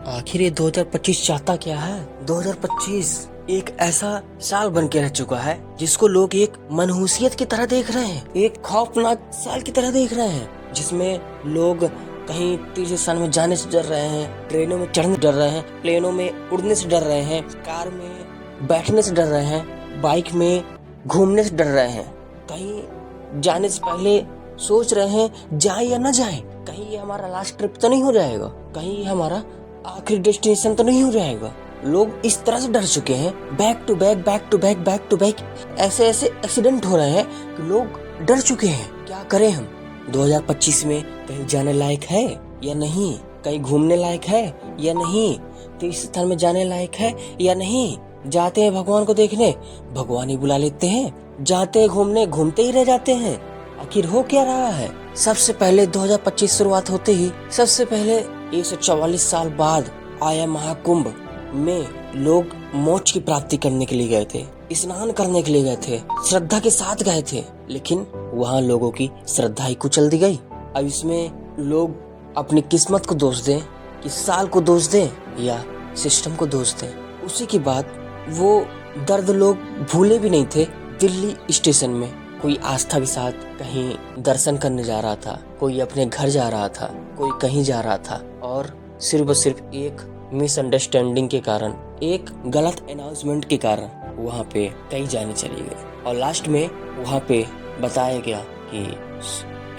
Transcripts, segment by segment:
आखिर ये 2025 चाहता क्या है? 2025 एक ऐसा साल बन के रह चुका है जिसको लोग एक मनहूसियत की तरह देख रहे हैं, एक खौफनाक साल की तरह देख रहे हैं, जिसमें लोग कहीं तीर्थ स्थान में जाने से डर रहे हैं, ट्रेनों में चढ़ने से डर रहे हैं, प्लेनों में उड़ने से डर रहे हैं, कार में बैठने से डर रहे हैं, बाइक में घूमने से डर रहे हैं, कहीं जाने से पहले सोच रहे हैं जाए या न जाए, कहीं ये हमारा लास्ट ट्रिप तो नहीं हो जाएगा, कहीं ये हमारा आखिरी डेस्टिनेशन तो नहीं हो जाएगा। लोग इस तरह से डर चुके हैं, back to back back to back back to back ऐसे ऐसे एक्सीडेंट हो रहे हैं कि लोग डर चुके हैं। क्या करें हम? 2025 में कहीं जाने लायक है या नहीं, कहीं घूमने लायक है या नहीं, तीर्थ स्थल में जाने लायक है या नहीं। जाते हैं भगवान को देखने, भगवान ही बुला लेते हैं, जाते हैं घूमने, घूमते ही रह जाते हैं। आखिर हो क्या रहा है? सबसे पहले 2025 शुरुआत होते ही सबसे पहले 144 साल बाद आया महाकुंभ में लोग मोक्ष की प्राप्ति करने के लिए गए थे, स्नान करने के लिए गए थे, श्रद्धा के साथ गए थे, लेकिन वहाँ लोगों की श्रद्धा ही कुचल दी गई। अब इसमें लोग अपनी किस्मत को दोष दें, कि साल को दोष दें या सिस्टम को दोष दें। उसी के बाद वो दर्द लोग भूले भी नहीं थे। दिल्ली स्टेशन में कोई आस्था के साथ कहीं दर्शन करने जा रहा था, कोई अपने घर जा रहा था, कोई कहीं जा रहा था, और सिर्फ और सिर्फ एक मिसअंडरस्टैंडिंग के कारण, एक गलत अनाउंसमेंट के कारण वहाँ पे कई जाने चली गई। और लास्ट में वहाँ पे बताया गया कि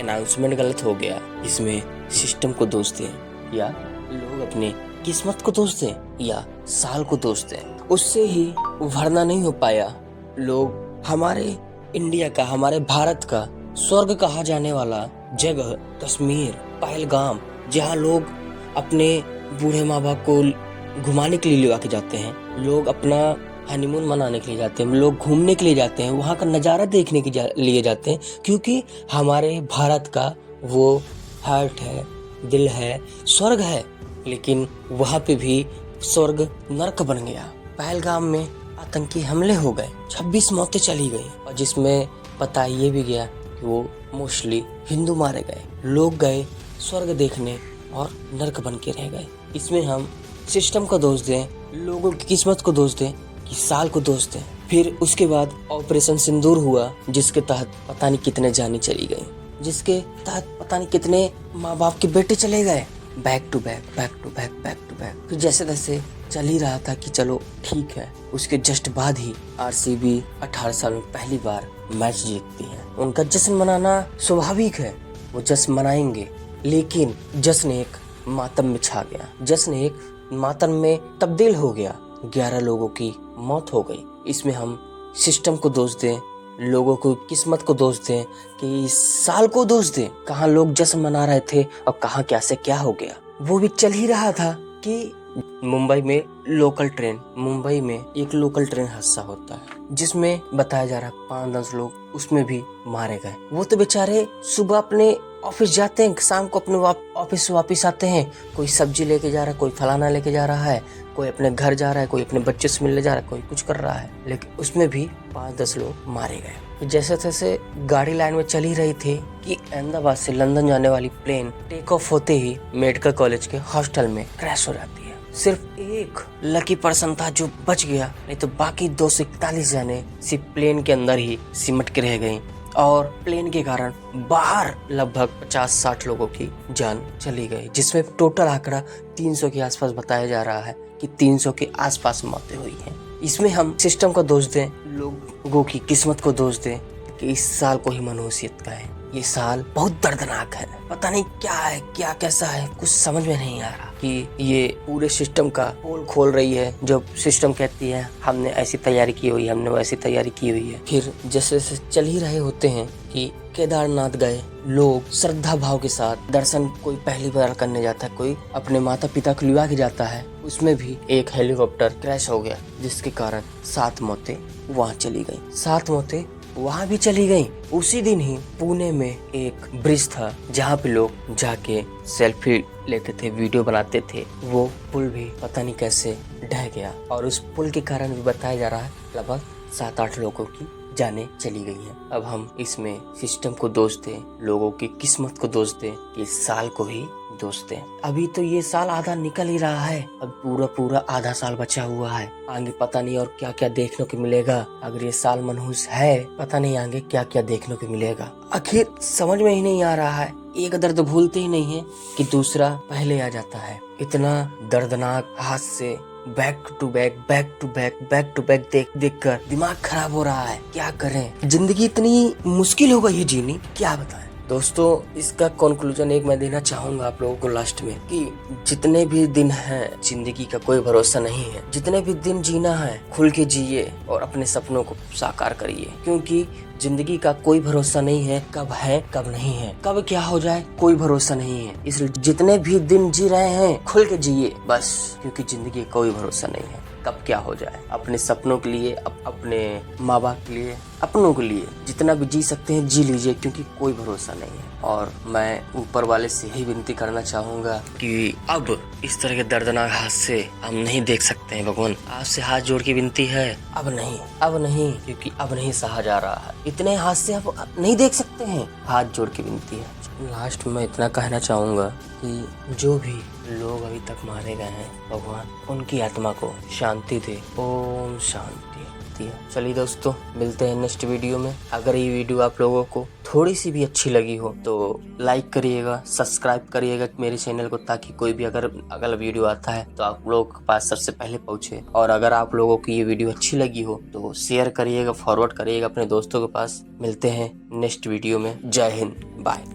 अनाउंसमेंट गलत हो गया, इसमें सिस्टम को दोष दें या लोग अपने किस्मत को दोष दें या साल को दोष दें। उससे ही उभरना नहीं हो पाया। लोग हमारे इंडिया का, हमारे भारत का स्वर्ग कहा जाने वाला जगह कश्मीर, पहलगाम, जहाँ लोग अपने बूढ़े माँ बाप को घुमाने के लिए ले के जाते हैं, लोग अपना हनीमून मनाने के लिए जाते हैं, लोग घूमने के लिए जाते हैं, वहाँ का नज़ारा देखने के लिए जाते हैं, क्योंकि हमारे भारत का वो हार्ट है, दिल है, स्वर्ग है। लेकिन वहाँ पे भी स्वर्ग नर्क बन गया। पहलगाम में आतंकी हमले हो गए, 26 मौतें चली गई, और जिसमें पता ये भी गया कि वो मोस्टली हिंदू मारे गए। लोग गए स्वर्ग देखने और नर्क बन के रह गए। इसमें हम सिस्टम को दोष दें, लोगों की किस्मत को दोष दें, कि साल को दोष दें। फिर उसके बाद ऑपरेशन सिंदूर हुआ, जिसके तहत पता नहीं कितने जाने चली गई, जिसके तहत पता नहीं कितने माँ बाप के बेटे चले गए। Back to back back to back back to back. फिर जैसे तैसे चल ही रहा था कि चलो ठीक है। उसके जस्ट बाद ही आरसीबी 18 साल में पहली बार मैच जीतती है। उनका जश्न मनाना स्वाभाविक है, वो जश्न मनाएंगे, लेकिन जश्न एक मातम में छा गया, जश्न एक मातम में तब्दील हो गया। 11 लोगों की मौत हो गई। इसमें हम सिस्टम को दोष दें, लोगों को किस्मत को दोष दें, कि साल को दोष दें। कहाँ लोग जश्न मना रहे थे और कहाँ क्या से क्या हो गया। वो भी चल ही रहा था कि मुंबई में एक लोकल ट्रेन हादसा होता है, जिसमें बताया जा रहा है 5-10 लोग उसमें भी मारे गए। वो तो बेचारे सुबह अपने ऑफिस जाते हैं, शाम को अपने ऑफिस से वापस आते हैं। कोई सब्जी लेके जा रहा है, कोई फलाना लेके जा रहा है, कोई अपने घर जा रहा है, कोई अपने बच्चे से मिलने जा रहा है, कोई कुछ कर रहा है, लेकिन उसमें भी 5-10 लोग मारे गए। जैसे तैसे गाड़ी लाइन में चल ही रही थी कि अहमदाबाद से लंदन जाने वाली प्लेन टेक ऑफ होते ही मेडिकल कॉलेज के हॉस्टल में क्रैश हो जाती है। सिर्फ एक लकी पर्सन था जो बच गया, नहीं तो बाकी 241 जने सिर्फ प्लेन के अंदर ही सिमट के रह गए, और प्लेन के कारण बाहर लगभग 50-60 लोगों की जान चली गई, जिसमें टोटल आंकड़ा 300 के आसपास बताया जा रहा है कि 300 के आसपास मौतें हुई हैं। इसमें हम सिस्टम को दोष दें, लोगों की किस्मत को दोष दें, कि इस साल को ही मनहूसियत का है। ये साल बहुत दर्दनाक है, पता नहीं क्या है, क्या कैसा है, कुछ समझ में नहीं आ रहा। कि ये पूरे सिस्टम का पोल खोल रही है, जो सिस्टम कहती है हमने ऐसी तैयारी की हुई है, हमने वैसी तैयारी की हुई है। फिर जैसे जैसे चल ही रहे होते हैं कि केदारनाथ गए लोग श्रद्धा भाव के साथ दर्शन, कोई पहली बार करने जाता है, कोई अपने माता पिता को लिवा के जाता है। उसमें भी एक हेलीकॉप्टर क्रैश हो गया, जिसके कारण 7 मौतें वहाँ चली गई, 7 मौतें वहाँ भी चली गई। उसी दिन ही पुणे में एक ब्रिज था, जहाँ पे लोग जाके सेल्फी लेते थे, वीडियो बनाते थे। वो पुल भी पता नहीं कैसे ढह गया, और उस पुल के कारण भी बताया जा रहा है लगभग 7-8 लोगों की जाने चली गई हैं। अब हम इसमें सिस्टम को दोष दें, लोगों की किस्मत को दोष दें, कि इस साल को ही दोस्तें। अभी तो ये साल आधा निकल ही रहा है, अब पूरा आधा साल बचा हुआ है। आगे पता नहीं और क्या क्या देखने को मिलेगा। अगर ये साल मनहूस है, पता नहीं आगे क्या क्या देखने को मिलेगा। आखिर समझ में ही नहीं आ रहा है। एक दर्द भूलते ही नहीं है कि दूसरा पहले आ जाता है। इतना दर्दनाक हादसे बैक टू बैक देख कर दिमाग खराब हो रहा है। क्या करें, जिंदगी इतनी मुश्किल हो गई है जीनी, क्या बताएं। दोस्तों, इसका कंक्लूजन एक मैं देना चाहूंगा आप लोगों को लास्ट में कि जितने भी दिन हैं, जिंदगी का कोई भरोसा नहीं है। जितने भी दिन जीना है, खुल के जिए और अपने सपनों को साकार करिए, क्योंकि जिंदगी का कोई भरोसा नहीं है कब नहीं है, कब क्या हो जाए कोई भरोसा नहीं है। इसलिए जितने भी दिन जी रहे हैं, खुल के जिए बस, क्योंकि जिंदगी का कोई भरोसा नहीं है कब क्या हो जाए। अपने सपनों के लिए, अपने माँ बाप के लिए, अपनों के लिए जितना भी जी सकते हैं जी लीजिए, क्योंकि कोई भरोसा नहीं है। और मैं ऊपर वाले से यही विनती करना चाहूंगा कि अब इस तरह के दर्दनाक हादसे हम नहीं देख सकते हैं। भगवान, आपसे हाथ जोड़ के विनती है, अब नहीं, क्योंकि अब नहीं सहा जा रहा है। इतने हादसे अब नहीं देख सकते हैं, हाथ जोड़ के विनती है। लास्ट में इतना कहना चाहूंगा कि जो भी लोग अभी तक मारे गए हैं, भगवान उनकी आत्मा को शांति दे। ओम शांति। चलिए दोस्तों, मिलते हैं नेक्स्ट वीडियो में। अगर ये वीडियो आप लोगों को थोड़ी सी भी अच्छी लगी हो तो लाइक करिएगा, सब्सक्राइब करिएगा मेरे चैनल को, ताकि कोई भी अगर अगला वीडियो आता है तो आप लोगों के पास सबसे पहले पहुंचे। और अगर आप लोगों की ये वीडियो अच्छी लगी हो तो शेयर करिएगा, फॉरवर्ड करिएगा अपने दोस्तों के पास। मिलते हैं नेक्स्ट वीडियो में। जय हिंद, बाय।